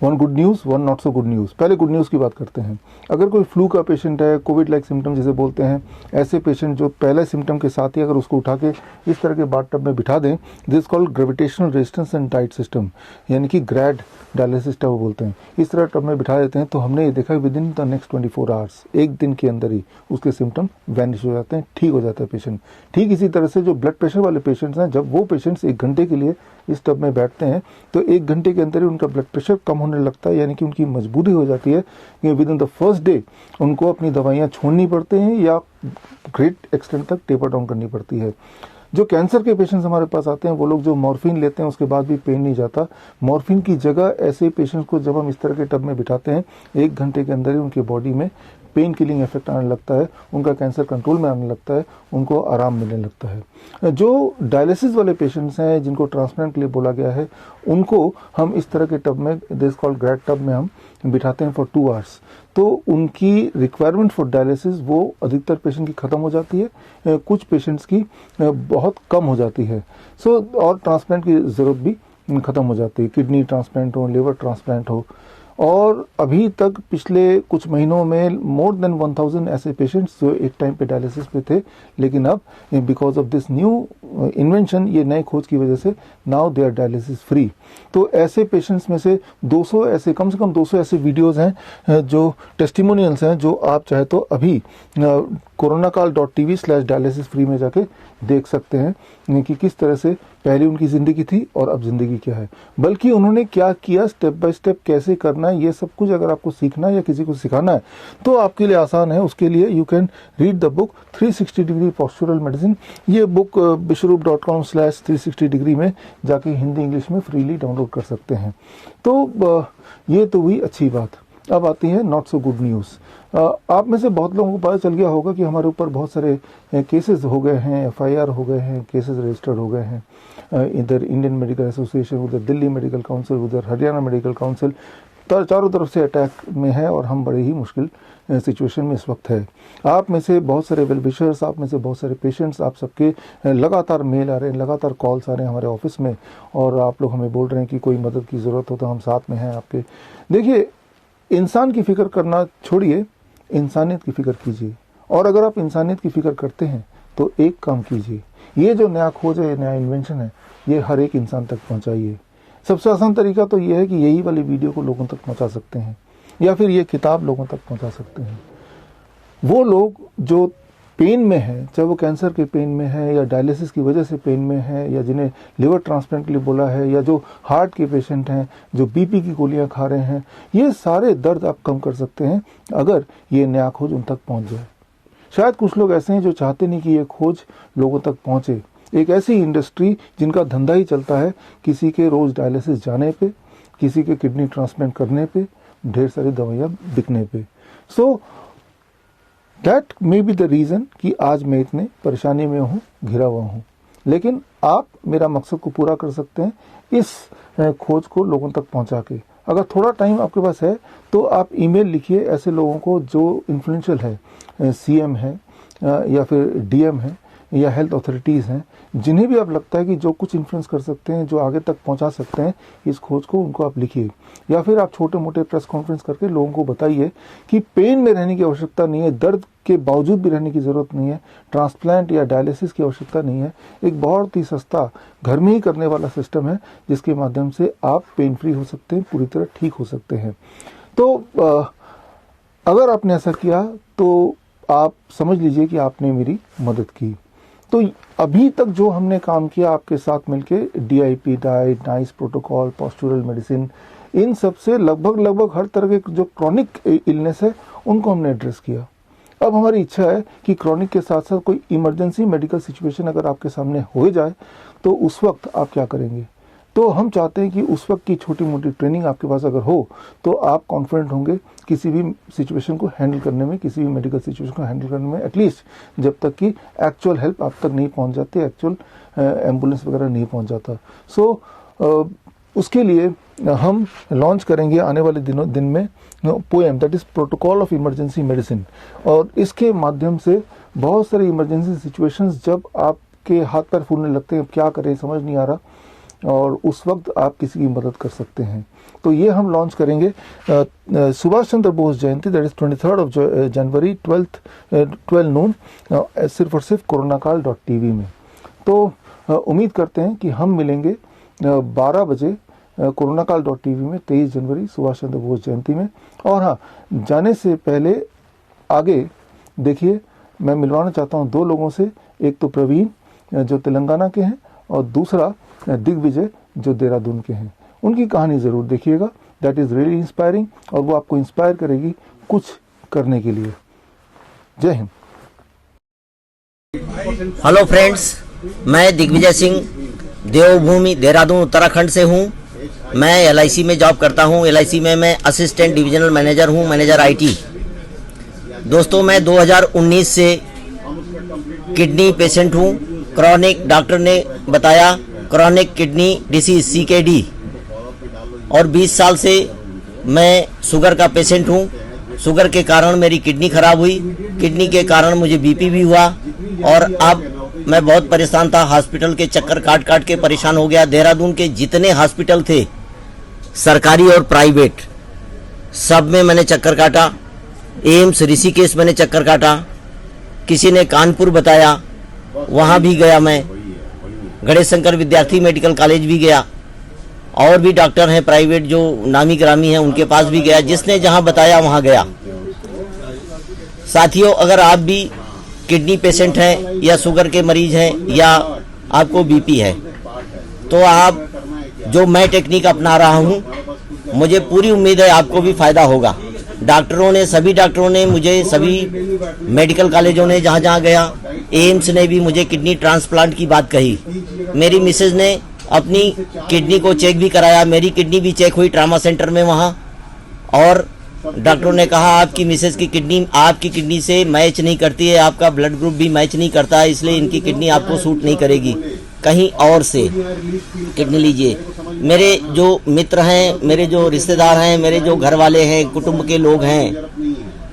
One good news, one not so good news. पहले good news की बात करते हैं। अगर कोई फ्लू का पेशेंट है, कोविड लाइक सिम्टम जिसे बोलते हैं, ऐसे पेशेंट जो पहले सिम्टम के साथ ही अगर उसको उठा के इस तरह के बाथटब में बिठा दें, this called gravitational resistance and tight system, यानी कि ग्रैड डायलिसिस टब बोलते हैं। इस तरह टब में बिठा देते हैं तो हमने ये देखा with in the next 24 hours, एक दिन के अंदर ही उसके सिम्टम वैनिश हो जाते हैं, ठीक हो जाता है पेशेंट। ठीक इसी तरह से जो ब्लड प्रेशर वाले पेशेंट्स हैं, जब वो पेशेंट्स 1 घंटे के लिए इस टब में बैठते हैं तो 1 घंटे के अंदर ही उनका ब्लड प्रेशर कम होने लगता है, यानी कि उनकी मजबूरी हो जाती है कि with in the first day उनको अपनी दवाइयाँ छोड़नी पड़ती हैं या ग्रेट एक्सटेंट तक टेपर डाउन करनी पड़ती है। जो कैंसर के पेशेंट्स हमारे पास आते हैं वो लोग जो मॉर्फिन लेते हैं उसके बाद भी पेन नहीं जाता, मॉर्फिन की जगह ऐसे पेशेंट्स को जब हम इस तरह के टब में बिठाते हैं 1 घंटे के अंदर ही उनकी बॉडी में पेन किलिंग इफेक्ट आने लगता है, उनका कैंसर कंट्रोल में आने लगता है, उनको आराम मिलने लगता है। जो डायलिसिस वाले पेशेंट्स हैं जिनको ट्रांसप्लांट के लिए बोला गया है, उनको हम इस तरह के टब में, दिस कॉल्ड ग्रैड टब में हम बिठाते हैं फॉर 2 आवर्स। तो उनकी रिक्वायरमेंट फॉर डायलिसिस वो अधिकतर पेशेंट की ख़त्म हो जाती है, कुछ पेशेंट्स की बहुत कम हो जाती है। और ट्रांसप्लांट की ज़रूरत भी ख़त्म हो जाती है, किडनी ट्रांसप्लांट हो, लिवर ट्रांसप्लांट हो। और अभी तक पिछले कुछ महीनों में मोर देन 1000 ऐसे पेशेंट्स जो एक टाइम पे डायलिसिस पे थे, लेकिन अब because of this new invention, ये नई खोज की वजह से now they are dialysis free. तो ऐसे पेशेंट्स में से 200 ऐसे, कम से कम 200 ऐसे वीडियोस हैं जो टेस्टिमोनियल्स हैं, जो आप चाहे तो अभी coronakaal.tv/dialysis free में जाके देख सकते हैं कि किस तरह से पहले उनकी ज़िंदगी थी और अब ज़िंदगी क्या है, बल्कि उन्होंने क्या किया, स्टेप बाय स्टेप कैसे करना है, ये सब कुछ अगर आपको सीखना है या किसी को सिखाना है तो आपके लिए आसान है। उसके लिए you can read the book 360 degree postural medicine. ये बुक bishrup.com/360 डिग्री में जाके हिंदी इंग्लिश में फ्रीली डाउनलोड कर सकते हैं। तो ये तो हुई अच्छी बात। अब आती है नॉट सो गुड न्यूज़। आप में से बहुत लोगों को पता चल गया होगा कि हमारे ऊपर बहुत सारे केसेस हो गए हैं, FIR हो गए हैं, केसेस रजिस्टर्ड हो गए हैं, इधर इंडियन मेडिकल एसोसिएशन, उधर दिल्ली मेडिकल काउंसिल, उधर हरियाणा मेडिकल काउंसिल, चारों तरफ से अटैक में है और हम बड़े ही मुश्किल सिचुएशन में इस वक्त है। आप में से बहुत सारे वेल विशर्स, आप में से बहुत सारे पेशेंट्स, आप सबके लगातार मेल आ रहे हैं, लगातार कॉल्स आ रहे हैं हमारे ऑफिस में, और आप लोग हमें बोल रहे हैं कि कोई मदद की ज़रूरत हो तो हम साथ में हैं आपके। देखिए, इंसान की फ़िक्र करना छोड़िए, इंसानियत की फ़िक्र कीजिए। और अगर आप इंसानियत की फ़िक्र करते हैं तो एक काम कीजिए, ये जो नया खोज है, नया इन्वेंशन है, ये हर एक इंसान तक पहुंचाइए। सबसे आसान तरीका तो ये है कि यही वाली वीडियो को लोगों तक पहुंचा सकते हैं, या फिर ये किताब लोगों तक पहुंचा सकते हैं। वो लोग जो पेन में है, चाहे वो कैंसर के पेन में है या डायलिसिस की वजह से पेन में है, या जिन्हें लिवर ट्रांसप्लांट के लिए बोला है, या जो हार्ट के पेशेंट हैं, जो BP की गोलियां खा रहे हैं, ये सारे दर्द आप कम कर सकते हैं अगर ये नया खोज उन तक पहुंच जाए। शायद कुछ लोग ऐसे हैं जो चाहते नहीं कि ये खोज लोगों तक पहुंचे। एक ऐसी इंडस्ट्री जिनका धंधा ही चलता है किसी के रोज डायलिसिस जाने पे, किसी के किडनी ट्रांसप्लांट करने पे, ढेर सारी दवाइयाँ बिकने पे। So that may be the reason कि आज मैं इतने परेशानी में हूँ, घिरा हुआ हूँ। लेकिन आप मेरा मकसद को पूरा कर सकते हैं इस खोज को लोगों तक पहुँचा के। अगर थोड़ा टाइम आपके पास है तो आप ईमेल लिखिए ऐसे लोगों को जो इन्फ्लुएंशियल है, CM है या फिर DM है या हेल्थ अथॉरिटीज़ हैं, जिन्हें भी आप लगता है कि जो कुछ इन्फ्लुएंस कर सकते हैं, जो आगे तक पहुंचा सकते हैं इस खोज को, उनको आप लिखिए। या फिर आप छोटे मोटे प्रेस कॉन्फ्रेंस करके लोगों को बताइए कि पेन में रहने की आवश्यकता नहीं है, दर्द के बावजूद भी रहने की ज़रूरत नहीं है, ट्रांसप्लांट या डायलिसिस की आवश्यकता नहीं है। एक बहुत ही सस्ता घर में ही करने वाला सिस्टम है जिसके माध्यम से आप पेन फ्री हो सकते हैं, पूरी तरह ठीक हो सकते हैं। तो अगर आपने ऐसा किया तो आप समझ लीजिए कि आपने मेरी मदद की। तो अभी तक जो हमने काम किया आपके साथ मिलके, DIP diet, nice protocol, postural medicine, इन सब से लगभग हर तरह के जो क्रॉनिक इलनेस है उनको हमने एड्रेस किया। अब हमारी इच्छा है कि क्रॉनिक के साथ साथ कोई इमरजेंसी मेडिकल सिचुएशन अगर आपके सामने हो जाए तो उस वक्त आप क्या करेंगे। तो हम चाहते हैं कि उस वक्त की छोटी मोटी ट्रेनिंग आपके पास अगर हो तो आप कॉन्फिडेंट होंगे किसी भी सिचुएशन को हैंडल करने में, किसी भी मेडिकल सिचुएशन को हैंडल करने में, एटलीस्ट जब तक कि एक्चुअल हेल्प आप तक नहीं पहुंच जाती, एक्चुअल एम्बुलेंस वगैरह नहीं पहुंच जाता। सो उसके लिए हम लॉन्च करेंगे आने वाले दिन में poem, that is protocol of emergency medicine. और इसके माध्यम से बहुत सारे इमरजेंसी सिचुएशंस, जब आपके हाथ पैर फूलने लगते हैं, क्या करें समझ नहीं आ रहा, और उस वक्त आप किसी की मदद कर सकते हैं। तो ये हम लॉन्च करेंगे सुभाष चंद्र बोस जयंती, दैट इज 23 जनवरी 12 नून, सिर्फ और सिर्फ coronakaal.tv में। तो उम्मीद करते हैं कि हम मिलेंगे 12 बजे coronakaal.tv में 23 जनवरी सुभाष चंद्र बोस जयंती में। और हाँ, जाने से पहले आगे देखिए, मैं मिलवाना चाहता हूँ 2 लोगों से। एक तो प्रवीण जो तेलंगाना के हैं और दूसरा दिग्विजय जो देहरादून के हैं। उनकी कहानी ज़रूर देखिएगा, दैट इज़ रियली इंस्पायरिंग, और वो आपको इंस्पायर करेगी कुछ करने के लिए। जय हिंद। हेलो फ्रेंड्स, मैं दिग्विजय सिंह देवभूमि देहरादून उत्तराखंड से हूं। मैं LIC में जॉब करता हूं। LIC में मैं असिस्टेंट डिविजनल मैनेजर हूं, मैनेजर IT। दोस्तों, मैं 2019 से किडनी पेशेंट हूं। क्रॉनिक, डॉक्टर ने बताया क्रॉनिक किडनी डिसीज CKD, और 20 साल से मैं शुगर का पेशेंट हूं। शुगर के कारण मेरी किडनी खराब हुई, किडनी के कारण मुझे BP भी हुआ, और अब मैं बहुत परेशान था। हॉस्पिटल के चक्कर काट काट के परेशान हो गया। देहरादून के जितने हॉस्पिटल थे, सरकारी और प्राइवेट, सब में मैंने चक्कर काटा। एम्स ऋषिकेश मैंने चक्कर काटा। किसी ने कानपुर बताया, वहाँ भी गया मैं। गणेश शंकर विद्यार्थी मेडिकल कॉलेज भी गया। और भी डॉक्टर हैं प्राइवेट जो नामी ग्रामी हैं, उनके पास भी गया। जिसने जहाँ बताया वहाँ गया। साथियों, अगर आप भी किडनी पेशेंट हैं या शुगर के मरीज हैं या आपको BP है, तो आप जो मैं टेक्निक अपना रहा हूँ, मुझे पूरी उम्मीद है आपको भी फायदा होगा। डॉक्टरों ने, सभी डॉक्टरों ने मुझे, सभी मेडिकल कॉलेजों ने जहाँ जहाँ गया, एम्स ने भी मुझे किडनी ट्रांसप्लांट की बात कही। मेरी मिसेज ने अपनी किडनी को चेक भी कराया, मेरी किडनी भी चेक हुई ट्रामा सेंटर में वहाँ, और डॉक्टरों ने कहा आपकी मिसेज की किडनी आपकी किडनी से मैच नहीं करती है, आपका ब्लड ग्रुप भी मैच नहीं करता है, इसलिए इनकी किडनी आपको सूट नहीं करेगी, कहीं और से किडनी लीजिए। मेरे जो मित्र हैं, मेरे जो रिश्तेदार हैं, मेरे जो घर वाले हैं, कुटुंब के लोग हैं,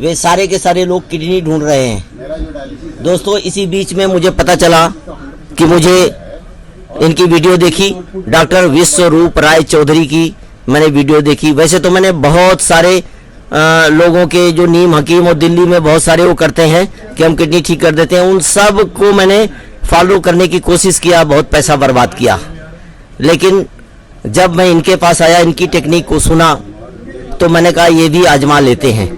वे सारे के सारे लोग किडनी ढूंढ रहे हैं। दोस्तों, इसी बीच में मुझे पता चला कि मुझे इनकी वीडियो देखी, डॉक्टर विश्वरूप राय चौधरी की मैंने वीडियो देखी। वैसे तो मैंने बहुत सारे लोगों के जो नीम हकीम और दिल्ली में बहुत सारे वो करते हैं कि हम किडनी ठीक कर देते हैं, उन सब को मैंने फॉलो करने की कोशिश किया, बहुत पैसा बर्बाद किया। लेकिन जब मैं इनके पास आया, इनकी टेक्निक को सुना, तो मैंने कहा ये भी आजमा लेते हैं।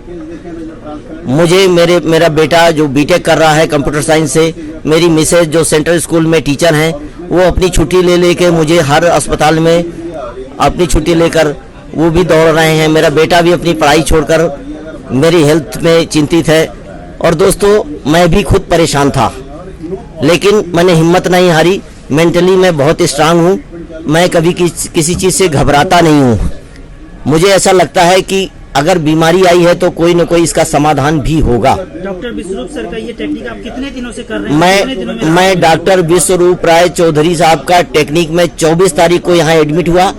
मुझे मेरा बेटा जो B.Tech कर रहा है कंप्यूटर साइंस से, मेरी मिसेज जो सेंट्रल स्कूल में टीचर हैं, वो अपनी छुट्टी ले लेके मुझे हर अस्पताल में अपनी छुट्टी लेकर वो भी दौड़ रहे हैं। मेरा बेटा भी अपनी पढ़ाई छोड़कर मेरी हेल्थ में चिंतित है। और दोस्तों, मैं भी खुद परेशान था, लेकिन मैंने हिम्मत नहीं हारी। मेंटली मैं बहुत स्ट्रांग हूँ। मैं कभी किसी चीज़ से घबराता नहीं हूँ। मुझे ऐसा लगता है कि अगर बीमारी आई है तो कोई न कोई इसका समाधान भी होगा। डॉक्टर विश्वरूप सर का ये टेक्निक आप कितने दिनों से कर रहे हैं? मैं डॉक्टर विश्वरूप राय चौधरी साहब का टेक्निक में 24 तारीख को यहाँ एडमिट हुआ।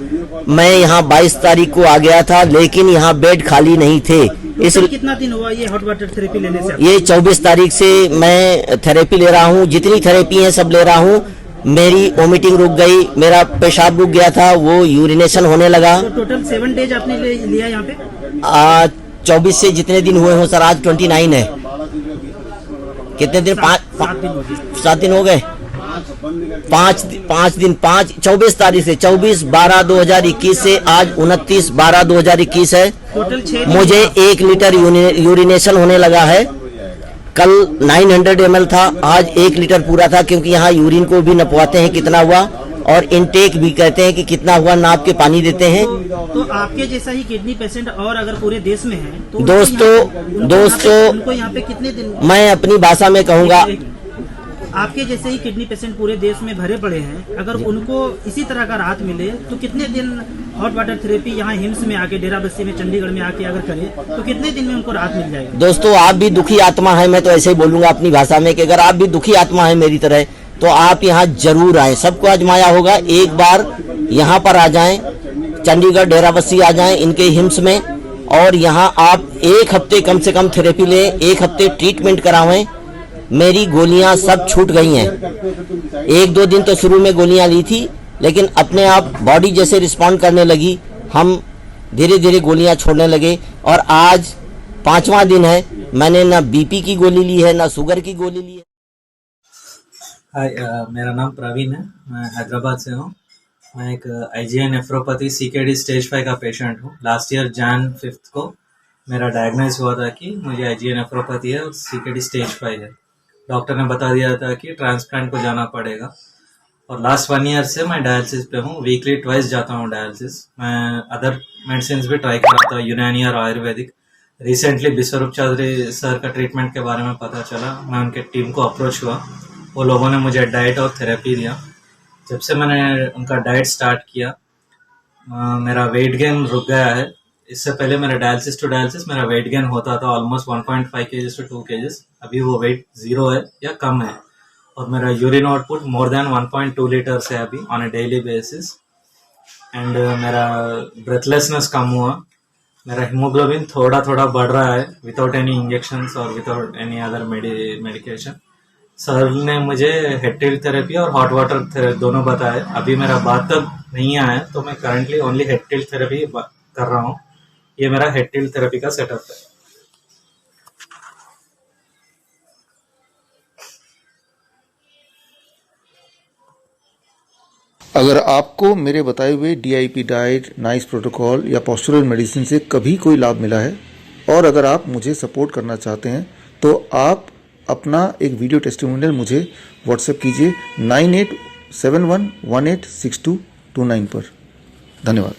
मैं यहाँ 22 तारीख को आ गया था, लेकिन यहाँ बेड खाली नहीं थे। इसलिए कितना दिन हुआ ये हॉट वाटर थेरेपी लेने से? ये 24 तारीख से मैं थेरेपी ले रहा हूँ। जितनी थेरेपी है सब ले रहा हूँ। मेरी वोमिटिंग रुक गई, मेरा पेशाब रुक गया था, वो यूरिनेशन होने लगा। तो टोटल 7 डेज आपने लिया यहाँ पे? 24 से जितने दिन हुए हो सर, आज 29 है। कितने दिन? 7 दिन हो गए। 24 तारीख से 24/12/2021 से आज 29/12/2021 है। टोटल 6 मुझे 1 लीटर यूरिनेशन होने लगा है। कल 900 ml था, आज 1 लीटर पूरा था, क्योंकि यहाँ यूरिन को भी नपवाते हैं कितना हुआ, और इनटेक भी कहते हैं कि कितना हुआ, नाप के पानी देते हैं। तो आपके जैसा ही किडनी पेशेंट और अगर पूरे देश में है तो दोस्तों उनको यहाँ पे कितने दिन? मैं अपनी भाषा में कहूँगा, आपके जैसे ही किडनी पेशेंट पूरे देश में भरे पड़े हैं, अगर उनको इसी तरह का राहत मिले तो कितने दिन हॉट वाटर थेरेपी यहाँ हिम्स में आके, डेराबस्सी में, चंडीगढ़ में आके अगर करे तो कितने दिन में उनको राहत मिल जाएगी? दोस्तों, आप भी दुखी आत्मा है, मैं तो ऐसे ही बोलूंगा अपनी भाषा में कि अगर आप भी दुखी आत्मा है मेरी तरह, तो आप यहाँ जरूर आए। सबको आजमाया होगा, एक बार यहाँ पर आ जाएं, चंडीगढ़ डेराबस्सी आ जाएं इनके हिम्स में, और यहाँ आप 1 हफ्ते कम से कम थेरेपी लें, 1 हफ्ते ट्रीटमेंट करावें। मेरी गोलियां सब छूट गई हैं। 1-2 दिन तो शुरू में गोलियां ली थी, लेकिन अपने आप बॉडी जैसे रिस्पॉन्ड करने लगी, हम धीरे धीरे गोलियां छोड़ने लगे और आज 5वां दिन है, मैंने ना बीपी की गोली ली है ना शुगर की गोली ली है। हाय, मेरा नाम प्रवीण है, मैं हैदराबाद से हूँ। मैं एक IgA नेफ्रोपैथी CKD स्टेज 5 का पेशेंट हूँ। लास्ट ईयर Jan 5 को मेरा डायग्नोज हुआ था कि मुझे IgA नेफ्रोपैथी है और CKD स्टेज 5 है। डॉक्टर ने बता दिया था कि ट्रांसप्लांट को जाना पड़ेगा और लास्ट 1 ईयर से मैं डायलिसिस पे हूँ। वीकली ट्वाइस जाता हूँ डायलिसिस। मैं अदर मेडिसिन भी ट्राई कर रहा था, यूनानी और आयुर्वेदिक। रिसेंटली बिस्वरूप चौधरी सर का ट्रीटमेंट के बारे में पता चला, मैं उनके टीम को अप्रोच हुआ। वो लोगों ने मुझे डाइट और थेरेपी दिया। जब से मैंने उनका डाइट स्टार्ट किया, मेरा वेट गेन रुक गया है। इससे पहले मेरा डायलिसिस टू डायलिसिस मेरा वेट गेन होता था ऑलमोस्ट 1.5 kg to 2 kg। अभी वो वेट 0 है या कम है और मेरा urine output more than 1.2 litres है अभी on a daily basis. And मेरा ब्रेथलेसनेस कम हुआ। मेरा हीमोग्लोबिन थोड़ा थोड़ा बढ़ रहा है विदाउट एनी इंजेक्शंस और without any other medication. Sir ने मुझे हेड टिल्ट थेरेपी और हॉट वाटर थेरेपी दोनों बताए। अभी मेरा बात तक नहीं आया तो मैं currently only head tilt therapy कर रहा हूँ। ये मेरा हेड टिल्ट थेरेपी का सेटअप है। अगर आपको मेरे बताए हुए DIP डाइट, नाइस प्रोटोकॉल या पोस्चरल मेडिसिन से कभी कोई लाभ मिला है और अगर आप मुझे सपोर्ट करना चाहते हैं तो आप अपना एक वीडियो टेस्टिमोनियल मुझे व्हाट्सएप कीजिए 9871186229 पर। धन्यवाद।